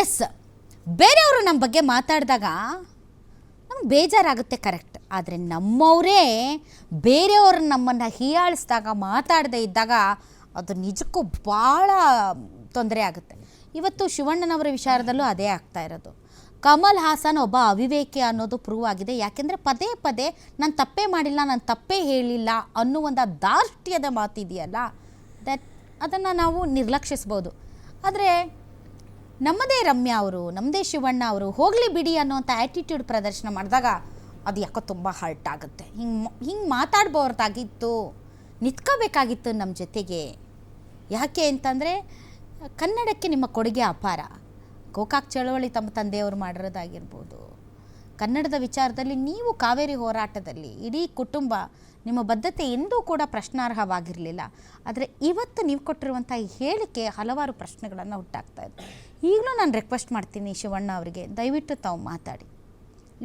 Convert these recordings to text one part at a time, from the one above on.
S, ಬೇರೆಯವರು ನಮ್ಮ ಬಗ್ಗೆ ಮಾತಾಡಿದಾಗ ನಮ್ಗೆ ಬೇಜಾರಾಗುತ್ತೆ, ಕರೆಕ್ಟ್. ಆದರೆ ನಮ್ಮವರೇ ಬೇರೆಯವರು ನಮ್ಮನ್ನು ಹೀಯಾಳಿಸಿದಾಗ, ಮಾತಾಡದೇ ಇದ್ದಾಗ ಅದು ನಿಜಕ್ಕೂ ಭಾಳ ತೊಂದರೆ ಆಗುತ್ತೆ. ಇವತ್ತು ಶಿವಣ್ಣನವರ ವಿಚಾರದಲ್ಲೂ ಅದೇ ಆಗ್ತಾ ಇರೋದು. ಕಮಲ್ ಹಾಸನ್ ಒಬ್ಬ ಅವಿವೇಕಿ ಅನ್ನೋದು ಪ್ರೂವ್ ಆಗಿದೆ. ಯಾಕೆಂದರೆ ಪದೇ ಪದೇ ನಾನು ತಪ್ಪೇ ಮಾಡಿಲ್ಲ, ನಾನು ತಪ್ಪೇ ಹೇಳಿಲ್ಲ ಅನ್ನುವಂಥ ದಾರ್ಷ್ಟ್ಯದ ಮಾತಿದೆಯಲ್ಲ, ಅದನ್ನು ನಾವು ನಿರ್ಲಕ್ಷಿಸ್ಬೋದು. ಆದರೆ ನಮ್ಮದೇ ರಮ್ಯಾ ಅವರು, ನಮ್ಮದೇ ಶಿವಣ್ಣ ಅವರು ಹೋಗಲಿ ಬಿಡಿ ಅನ್ನೋವಂಥ ಆ್ಯಟಿಟ್ಯೂಡ್ ಪ್ರದರ್ಶನ ಮಾಡಿದಾಗ ಅದು ಯಾಕೋ ತುಂಬ ಹರ್ಟ್ ಆಗುತ್ತೆ. ಹಿಂಗೆ ಮಾತಾಡ್ಬೋರ್ದಾಗಿತ್ತು, ನಿಂತ್ಕೋಬೇಕಾಗಿತ್ತು ನಮ್ಮ ಜೊತೆಗೆ. ಯಾಕೆ ಅಂತಂದರೆ ಕನ್ನಡಕ್ಕೆ ನಿಮ್ಮ ಕೊಡುಗೆ ಅಪಾರ. ಗೋಕಾಕ್ ಚಳವಳಿ ತಮ್ಮ ತಂದೆಯವರು ಮಾಡಿರೋದಾಗಿರ್ಬೋದು, ಕನ್ನಡದ ವಿಚಾರದಲ್ಲಿ ನೀವು ಕಾವೇರಿ ಹೋರಾಟದಲ್ಲಿ ಇಡೀ ಕುಟುಂಬ ನಿಮ್ಮ ಬದ್ಧತೆ ಎಂದೂ ಕೂಡ ಪ್ರಶ್ನಾರ್ಹವಾಗಿರಲಿಲ್ಲ. ಆದರೆ ಇವತ್ತು ನೀವು ಕೊಟ್ಟಿರುವಂಥ ಈ ಹೇಳಿಕೆ ಹಲವಾರು ಪ್ರಶ್ನೆಗಳನ್ನು ಹುಟ್ಟಾಕ್ತಾ ಇದೆ. ಈಗಲೂ ನಾನು ರಿಕ್ವೆಸ್ಟ್ ಮಾಡ್ತೀನಿ ಶಿವಣ್ಣ ಅವರಿಗೆ, ದಯವಿಟ್ಟು ತಾವು ಮಾತಾಡಿ.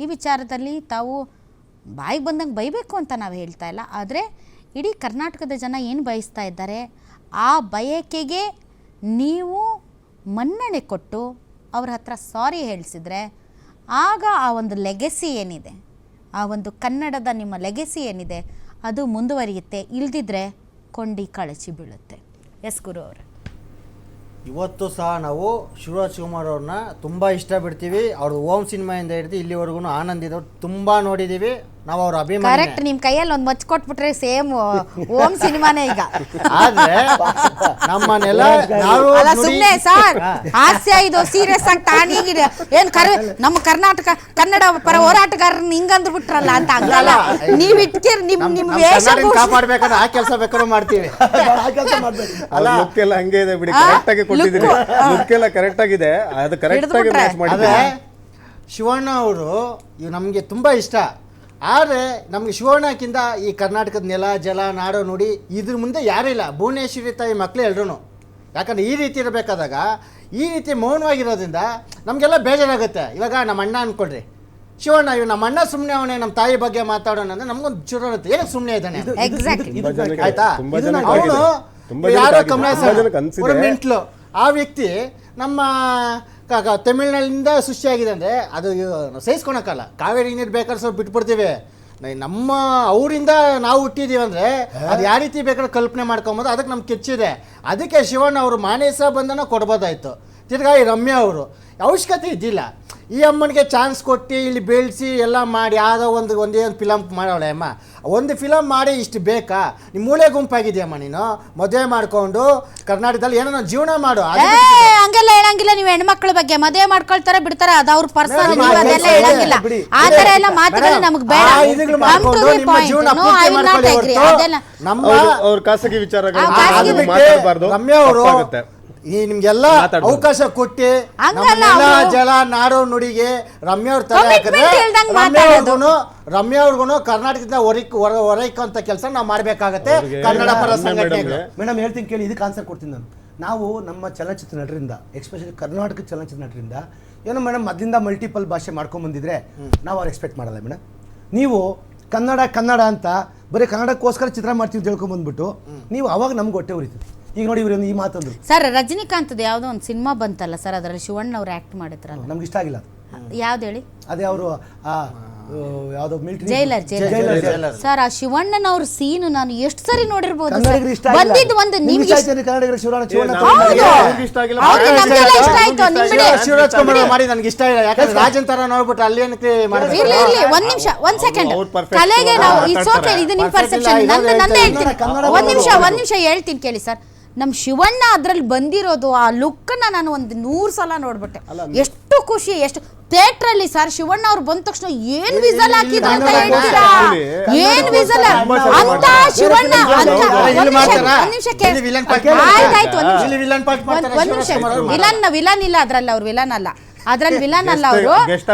ಈ ವಿಚಾರದಲ್ಲಿ ತಾವು ಬಾಯಿಗೆ ಬಂದಂಗೆ ಬೈಬೇಕು ಅಂತ ನಾವು ಹೇಳ್ತಾ ಇಲ್ಲ, ಆದರೆ ಇಡೀ ಕರ್ನಾಟಕದ ಜನ ಏನು ಬಯಸ್ತಾ ಇದ್ದಾರೆ ಆ ಬಯಕೆಗೆ ನೀವು ಮನ್ನಣೆ ಕೊಟ್ಟು ಅವ್ರ ಹತ್ರ ಸಾರಿ ಹೇಳಿಸಿದ್ರೆ ಆಗ ಆ ಒಂದು ಲೆಗೆಸಿ ಏನಿದೆ, ಆ ಒಂದು ಕನ್ನಡದ ನಿಮ್ಮ ಲೆಗೆಸಿ ಏನಿದೆ ಅದು ಮುಂದುವರಿಯುತ್ತೆ. ಇಲ್ದಿದ್ರೆ ಕೊಂಡಿ ಕಳಚಿ ಬೀಳುತ್ತೆ. ಎಸ್ ಗುರು ಅವರು, ಇವತ್ತು ಸಹ ನಾವು ಶಿವರಾಜ್ ಕುಮಾರ್ ಅವ್ರನ್ನ ತುಂಬ ಇಷ್ಟ ಬಿಡ್ತೀವಿ. ಅವ್ರದ್ದು ಓಮ್ ಸಿನಿಮಾಯಿಂದ ಹಿಡಿದು ಇಲ್ಲಿವರೆಗೂ ಆನಂದಿದವ್ರು ತುಂಬ ನೋಡಿದ್ದೀವಿ. ನಾವು ಅವ್ರ ಅಭಿಮಾನಿ. ಕರೆಕ್ಟ್, ನಿಮ್ಮ ಕೈಯಲ್ಲಿ ಒಂದು ಮಚ್ಚ ಕೊಟ್ಬಿಟ್ರೆ ಸೇಮ್ ಓಮ್ ಸಿನಿಮಾನೇ ಈಗ. ಆದ್ರೆ ನಮ್ಮನೆಲ್ಲ ನಾವು ಸುಮ್ಮನೆ ಸರ್ ಹಾಸ್ಯ ಇದು ಸೀರಿಯಸ್ ಆಗಿ ತಾಣಿಗಿದೆ ಏನು ನಮ್ಮ ಕರ್ನಾಟಕ ಕನ್ನಡ ಪರ ಹೋರಾಟಗಾರರನ್ನ ಹಿಂಗಂದ್ ಬಿಟ್ರಲ್ಲ ಅಂತ ಹಂಗಲ್ಲ. ನೀವ್ ಇಟ್ಕಿರ್ ನಿಮ್ ವೇಷ ಕಾಪಾಡ್ಬೇಕಾದ್ರೆ ಆ ಕೆಲಸ ಬೇಕಾದ್ರೂ ಮಾಡ್ತೀವಿ. ಅಲ್ಲ ಲುಕ್ ಎಲ್ಲ ಹಂಗೆ ಇದೆ ಬಿಡಿ, ಕರೆಕ್ಟ್ ಆಗಿ ಕೊಟ್ಟಿದ್ದೀರಿ. ಲುಕ್ ಎಲ್ಲ ಕರೆಕ್ಟ್ ಆಗಿದೆ, ಅದು ಕರೆಕ್ಟ್ ಆಗಿ ಮ್ಯಾಚ್ ಮಾಡಿದ್ದಾರೆ. ಶಿವಣ್ಣ ಅವರು ನಮಗೆ ತುಂಬಾ ಇಷ್ಟ. ಆದರೆ ನಮಗೆ ಶಿವಣ್ಣಕ್ಕಿಂತ ಈ ಕರ್ನಾಟಕದ ನೆಲ ಜಲ ನಾಡು ನುಡಿ ಇದ್ರ ಮುಂದೆ ಯಾರೂ ಇಲ್ಲ. ಭುವನೇಶ್ವರಿ ತಾಯಿ ಮಕ್ಕಳು ಎಲ್ರೂ. ಯಾಕಂದರೆ ಈ ರೀತಿ ಇರಬೇಕಾದಾಗ ಈ ರೀತಿ ಮೌನವಾಗಿರೋದ್ರಿಂದ ನಮಗೆಲ್ಲ ಬೇಜಾರಾಗುತ್ತೆ. ಇವಾಗ ನಮ್ಮ ಅಣ್ಣ ಅಂದ್ಕೊಡ್ರಿ, ಶಿವಣ್ಣ ಇವ್ ನಮ್ಮ ಅಣ್ಣ ಸುಮ್ಮನೆ ಅವನೇ ನಮ್ಮ ತಾಯಿ ಬಗ್ಗೆ ಮಾತಾಡೋಣ ಅಂದ್ರೆ ನಮಗೊಂದು ಚೂರು ಇರುತ್ತೆ, ಏನಕ್ಕೆ ಸುಮ್ಮನೆ ಇದ್ದಾನೆ ಆಯ್ತಾ. ಅವನು ಯಾರೋ ಕಮಲ ಮೆಂಟ್ಲು ಆ ವ್ಯಕ್ತಿ ನಮ್ಮ ತಮಿಳ್ನಾಡಿನಿಂದ ಸೃಷ್ಟಿಯಾಗಿದೆ ಅಂದರೆ ಅದು ಸಹಿಸ್ಕೊಳಕ್ಕಲ್ಲ. ಕಾವೇರಿ ನೀರು ಬೇಕಾದ್ರೆ ಸ್ವಲ್ಪ ಬಿಟ್ಬಿಡ್ತೀವಿ. ನಮ್ಮ ಅವರಿಂದ ನಾವು ಹುಟ್ಟಿದ್ದೀವಿ ಅಂದರೆ ಅದು ಯಾವ ರೀತಿ ಬೇಕಾದ್ರೆ ಕಲ್ಪನೆ ಮಾಡ್ಕೊಬೋದು, ಅದಕ್ಕೆ ನಮ್ಗೆ ಕೆಚ್ಚಿದೆ. ಅದಕ್ಕೆ ಶಿವಣ್ಣ ಅವರು ಮಾನೇಸ ಬಂಧನ ಕೊಡ್ಬೋದಾಯಿತು. ತಿರ್ಗಾ ಈ ರಮ್ಯಾ ಅವರು ಅವಶ್ಯಕತೆ ಇದ್ದಿಲ್ಲ. ಈ ಅಮ್ಮನಿಗೆ ಚಾನ್ಸ್ ಕೊಟ್ಟು ಇಲ್ಲಿ ಬೆಳೆಸಿ ಎಲ್ಲ ಮಾಡಿ ಯಾವುದೋ ಒಂದೇ ಒಂದು ಫಿಲಮ್ ಮಾಡೋಳೆ ಅಮ್ಮ. ಒಂದು ಫಿಲಮ್ ಮಾಡಿ ಇಷ್ಟು ಬೇಕಾ? ನಿಮ್ಮ ಮೂಳೆ ಗುಂಪಾಗಿದೆಯಮ್ಮ, ನೀನು ಮದುವೆ ಮಾಡ್ಕೊಂಡು ಕರ್ನಾಟಕದಲ್ಲಿ ಏನೋ ಜೀವನ ಮಾಡು. ಹಂಗೆಲ್ಲ ಹೇಳಂಗಿಲ್ಲ. ನೀವು ಹೆಣ್ಮಕ್ಳ ಬಗ್ಗೆ ಮದುವೆ ಮಾಡ್ಕೊಳ್ತಾರೆ ಬಿಡ್ತಾರೆ, ಅದು ಅವ್ರ ಪರ್ಸನಲ್, ಅದೆಲ್ಲ ಹೇಳಂಗಿಲ್ಲ. ಆ ಥರ ಎಲ್ಲ ಮಾತುಗಳು ನಮ್ಗೆ ಬೇಡ. ಅವ್ರ ಖಾಸಗಿ ವಿಚಾರ ರಮ್ಯಾ ಅವರು ಈ ನಿಮ್ಗೆಲ್ಲ ಅವಕಾಶ ಕೊಟ್ಟು ನಮ್ಮೆಲ್ಲ ಜಲ ನಾಡು ನುಡಿಗೆ ರಮ್ಯಾ ಅವ್ರ ತರ ಹಾಕಿದ್ರೆ ರಮ್ಯಾ ಅವ್ರಿಗೂ ಕರ್ನಾಟಕದಿಂದ ಹೊರೈಕಂತ ಕೆಲಸ ನಾವು ಮಾಡ್ಬೇಕಾಗತ್ತೆ. ಕನ್ನಡ ಪರ ಸಂಘಟನೆಗಳು. ಮೇಡಮ್ ಹೇಳ್ತೀನಿ ಕೇಳಿ, ಇದಕ್ಕೆ ಆನ್ಸರ್ ಕೊಡ್ತೀನಿ ನಾನು. ನಾವು ನಮ್ಮ ಚಲನಚಿತ್ರ ನಟರಿಂದ, ಎಸ್ಪೆಷಲಿ ಕರ್ನಾಟಕ ಚಲನಚಿತ್ರ ನಟರಿಂದ ಏನೋ ಮೇಡಮ್ ಮೊದಲಿಂದ ಮಲ್ಟಿಪಲ್ ಭಾಷೆ ಮಾಡ್ಕೊಂಡ್ಬಂದಿದ್ರೆ ನಾವು ಅವ್ರು ಎಕ್ಸ್ಪೆಕ್ಟ್ ಮಾಡಲ್ಲ ಮೇಡಮ್. ನೀವು ಕನ್ನಡ ಅಂತ ಬರೀ ಕನ್ನಡಕ್ಕೋಸ್ಕರ ಚಿತ್ರ ಮಾಡ್ತೀವಿ ತಿಳ್ಕೊಂಬಂದ್ಬಿಟ್ಟು ನೀವು ಅವಾಗ ನಮ್ಗೆ ಹೊಟ್ಟೆ ಉರಿತೀವಿ. ಈಗ ನೋಡಿ ಇವ್ರು ಈ ಮಾತಂದ್ರು ಸರ್, ರಜನಿಕಾಂತ್ ಯಾವುದೋ ಒಂದು ಸಿನಿಮಾ ಬಂತಲ್ಲ ಸರ್, ಅದರಲ್ಲಿ ಶಿವಣ್ಣ ಅವ್ರು ಆಕ್ಟ್ ಮಾಡಿದ್ರಲ್ಲ, ನಮ್ಗೆ ಇಷ್ಟ ಆಗಿಲ್ಲ. ಯಾವ್ದು ಹೇಳಿ? ಅದೇ ಅವರು ಯಾವ್ದೋ ಮಿಲಿಟರಿ ಜೈಲರ್ ಸರ್. ಆ ಶಿವಣ್ಣನವ್ರ ಸೀನ್ ನಾನು ಎಷ್ಟು ಸರಿ ನೋಡಿರ್ಬೋದು. ಬಂದಿದ್ದು ಒಂದು ನಿಮಿಷ ಶಿವರಾಜ್ ಕುಮಾರ್ ಮಾಡಿ ನನಗೆ ಇಷ್ಟ ಇಲ್ಲ. ಯಾಕಂದ್ರೆ ರಾಜನ್ ತರ ನೋಡ್ಬಿಟ್ಟು ಅಲ್ಲಿ ಒಂದ್ ಸೆಕೆಂಡ್ ಕಲೆಗೆ ನಾವು ಇದು ನಿಮ್ಮ ಪರ್ಸೆಪ್ಷನ್. ನಂದೇ ಹೇಳ್ತೀನಿ, ಒಂದ್ ನಿಮಿಷ ಹೇಳ್ತೀನಿ ಕೇಳಿ ಸರ್. ನಮ್ಮ ಶಿವಣ್ಣ ಅದ್ರಲ್ಲಿ ಬಂದಿರೋದು ಆ ಲುಕ್ನ ನಾನು ಒಂದು 100 ಸಲ ನೋಡ್ಬಿಟ್ಟೆ. ಎಷ್ಟು ಖುಷಿ, ಎಷ್ಟು ಥಿಯೇಟ್ರಲ್ಲಿ ಸರ್ ಶಿವಣ್ಣ ಅವ್ರು ಬಂದ ತಕ್ಷಣ ಏನ್ ವಿಸಲ್ ಹಾಕಿದ್ರು ಅಂತ ಹೇಳ್ತೀರಾ? ಏನ್ ವಿಸಲ್ ಅಂತ ಶಿವಣ್ಣ ವಿಲನ್ ಇಲ್ಲ ಅದ್ರಲ್ಲಿ, ಅವ್ರು ವಿಲನ್ ಅಲ್ಲ. ಅದ್ರಲ್ಲಿ ವಿಲನ್ ಅಲ್ಲ, ಅವರು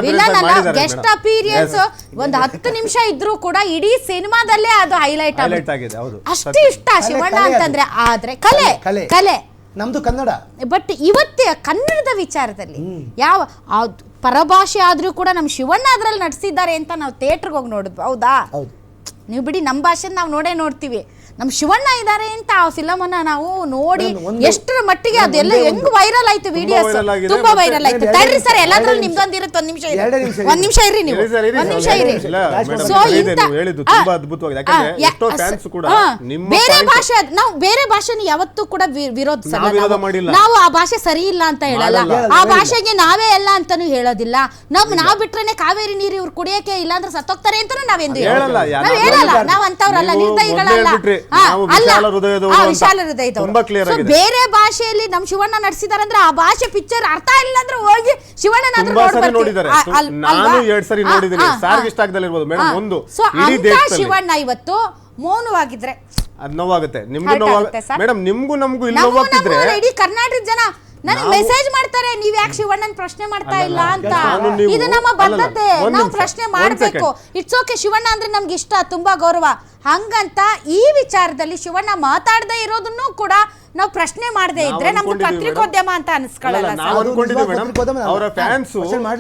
ವಿಲನ್ ಅಲ್ಲ, ಗೆಸ್ಟ್ ಅಪಿಯರೆನ್ಸ್ ಒಂದು 10 ನಿಮಿಷ ಇದ್ರೂ ಕೂಡ ಇಡೀ ಸಿನಿಮಾದಲ್ಲೇ ಅದು ಹೈಲೈಟ್ ಆಗಿದೆ. ಅಷ್ಟು ಇಷ್ಟ ಶಿವಣ್ಣ ಅಂತಂದ್ರೆ. ಆದ್ರೆ ಕಲೆ ನಮ್ದು ಕನ್ನಡ. ಬಟ್ ಇವತ್ತೇ ಕನ್ನಡದ ವಿಚಾರದಲ್ಲಿ ಯಾವ ಪರಭಾಷೆ ಆದ್ರೂ ಕೂಡ ನಮ್ಮ ಶಿವಣ್ಣ ಅದ್ರಲ್ಲಿ ನಟಿಸಿದ್ದಾರೆ ಅಂತ ನಾವು ಥಿಯೇಟರ್ಗೆ ಹೋಗಿ ನೋಡಿದ್ವಿ. ಹೌದಾ? ನೀವು ಬಿಡಿ, ನಮ್ಮ ಭಾಷೆ ನಾವು ನೋಡೇ ನೋಡ್ತೀವಿ. ನಮ್ಮ ಶಿವಣ್ಣ ಇದ್ದಾರೆ ಅಂತ ಆ ಫಿಲಮನ್ನ ನಾವು ನೋಡಿ ಒಂದು- ಎಷ್ಟರ ಮಟ್ಟಿಗೆ ಅದೆಲ್ಲ ಹೆಂಗ್ ವೈರಲ್ ಆಯ್ತು ವಿಡಿಯೋಸ್, viral ಆಗಿದೆ. ತುಂಬಾ ವೈರಲ್ ಆಯ್ತು. ಮತ್ತೆ ತಡ್ರಿ ಸರ್, ಎಲ್ಲಾದ್ರೂ ಎರಡೇ ನಿಮ್ದೊಂದು ಇರುತ್ತೆ. ಒಂದ್ ನಿಮಿಷ ಇರಿ, ಎರಡೇ ನಿಮಿಷ ಇರಿ. ಒಂದ್ ನಿಮಿಷ ಇರಿ, ನೀವು ಇರಿ ಸರ್, ಇರಿ ಒಂದ್ ಸರ್, ನಿಮಿಷ ಇರಿ. ಇಲ್ಲ, ಮೇಡಮ್, So, ಇದೆ, ನೀವು ಹೇಳಿದ್ದು ತುಂಬಾ ಅದ್ಭುತವಾಗಿದೆ. ಯಾಕಂದ್ರೆ ಎಷ್ಟೋ ಫ್ಯಾನ್ಸ್ ಕೂಡ ನಿಮ್ಮ ಬೇರೆ point- ಭಾಷೆ, ನಾವು ಬೇರೆ ಭಾಷೆನ ಯಾವತ್ತೂ ಕೂಡ ವಿರೋಧಿಸಲ್ಲ. ನಾವು ವಿರೋಧ ನಾವು ಮಾಡಿಲ್ಲ. ನಾವು ಆ ಭಾಷೆ ಸರಿ ಇಲ್ಲ ಅಂತ ಹೇಳಲ್ಲ, ಮಾಡಲ್ಲ. ಆ ಭಾಷೆಗೆ ನಾವೇ ಎಲ್ಲ ಅಂತಾನು ಹೇಳೋದಿಲ್ಲ. ನಾವ್ ಬಿಟ್ರೇನೆ ಕಾವೇರಿ ನೀರು ಇವ್ರು ಕುಡಿಯಕ್ಕೆ ಇಲ್ಲ ಅಂದ್ರೆ ಸತ್ತೋಗ್ತಾರೆ ಅಂತಾನು ನಾವೆಂದು ಹೇಳಲ್ಲ. ನಾವ್ ಹೇಳಲ್ಲ. ನಾವ್ ಅಂತವ್ರಲ್ಲ, ನೀವು ನಿರ್ದಯಿಗಳಲ್ಲ. ಮೊದ್ಲೇ ಹೇಳ್ಬಿಟ್ರಿ, ನಾವು ಅಲ್ಲ, ವಿಶಾಲ ಹೃದಯದವರು ಅಂತ. ವಿಶಾಲ ಹೃದಯದವರು. ತುಂಬಾ clear So, ಆಗಿದೆ. ಬೇರೆ ಭಾಷೆಯಲ್ಲಿ ನಮ್ ಶಿವಣ್ಣ ನಡೆಸಿದಾರಂದ್ರೆ ಆ ಭಾಷೆ ಪಿಕ್ಚರ್ ಅರ್ಥ ಇಲ್ಲ ಅಂದ್ರೆ ಹೋಗಿ ಶಿವಣ್ಣನಾದ್ರೂ ತುಂಬಾ ಸರಿ ನೋಡ್ಬರ್ತೀವಿ. ನೋಡಿದ್ದಾರೆ. ನಾನು 2 ಸರಿ ನೋಡಿದ್ದೀನಿ. ಸಾರ್ಗೆ ಇಷ್ಟ ಆಗದಲ್ಲ ಇರ್ಬೋದು ಮೇಡಮ್. ಒಂದು ಸೊ ಇಡೀ ಅಂತ ದೇಶದಲ್ಲಿ ಶಿವಣ್ಣ ಇವತ್ತು ಮೌನವಾಗಿದ್ರೆ ಅದ್ ನೋವಾಗುತ್ತೆ. ನಿಮ್ಗೂ Hurt ನೋವಾಗ ಆಗುತ್ತೆ ಸರ್. ಮೇಡಮ್, ನಿಮ್ಗೂ ನಮಗೂ ಇಲ್ಲಿ ನಮಗೂ ನೋವಾಗಿದ್ರೆ ಇಡೀ ಕರ್ನಾಟಕದ ಜನ ನನಗೆ ಮೆಸೇಜ್ ಮಾಡ್ತಾರೆ, ನೀವ್ ಯಾಕೆ ಶಿವಣ್ಣನ್ ಪ್ರಶ್ನೆ ಮಾಡ್ತಾ ಇಲ್ಲ ಅಂತ. ನಾನು ನೀವು- ಇದು ನಮ್ಮ ಬದ್ಧತೆ, ಒಂದ್ ನಾವು ನಿಮಿಷ, ಪ್ರಶ್ನೆ ಒಂದ್ ಮಾಡ್ಬೇಕು. ಇಟ್ಸ್ ಓಕೆ, ಶಿವಣ್ಣ ಅಂದ್ರೆ ನಮ್ಗೆ ಇಷ್ಟ, ತುಂಬಾ ಗೌರವ. ಹಂಗಂತ ಈ ವಿಚಾರದಲ್ಲಿ ಶಿವಣ್ಣ ಮಾತಾಡದೇ ಇರೋದನ್ನು ಕೂಡ ನಾವು ಪ್ರಶ್ನೆ ಮಾಡದೇ ಇದ್ರೆ ನಮ್ದು ಅನ್ಕೊಂಡಿದೀವಿ ಪತ್ರಿಕೋದ್ಯಮ ಅಂತ ಅನ್ಸ್ಕೊಳ್ಳಲ್ಲ ನಾವು ಸರ್. ಅನ್ಕೊಂಡಿದ್ದೀವಿ ಮೇಡಮ್. ಪತ್ರಿಕೋದ್ಯಮ ಅವರ ಫ್ಯಾನ್ಸ್ ಕ್ವಶನ್ ಮಾಡಿ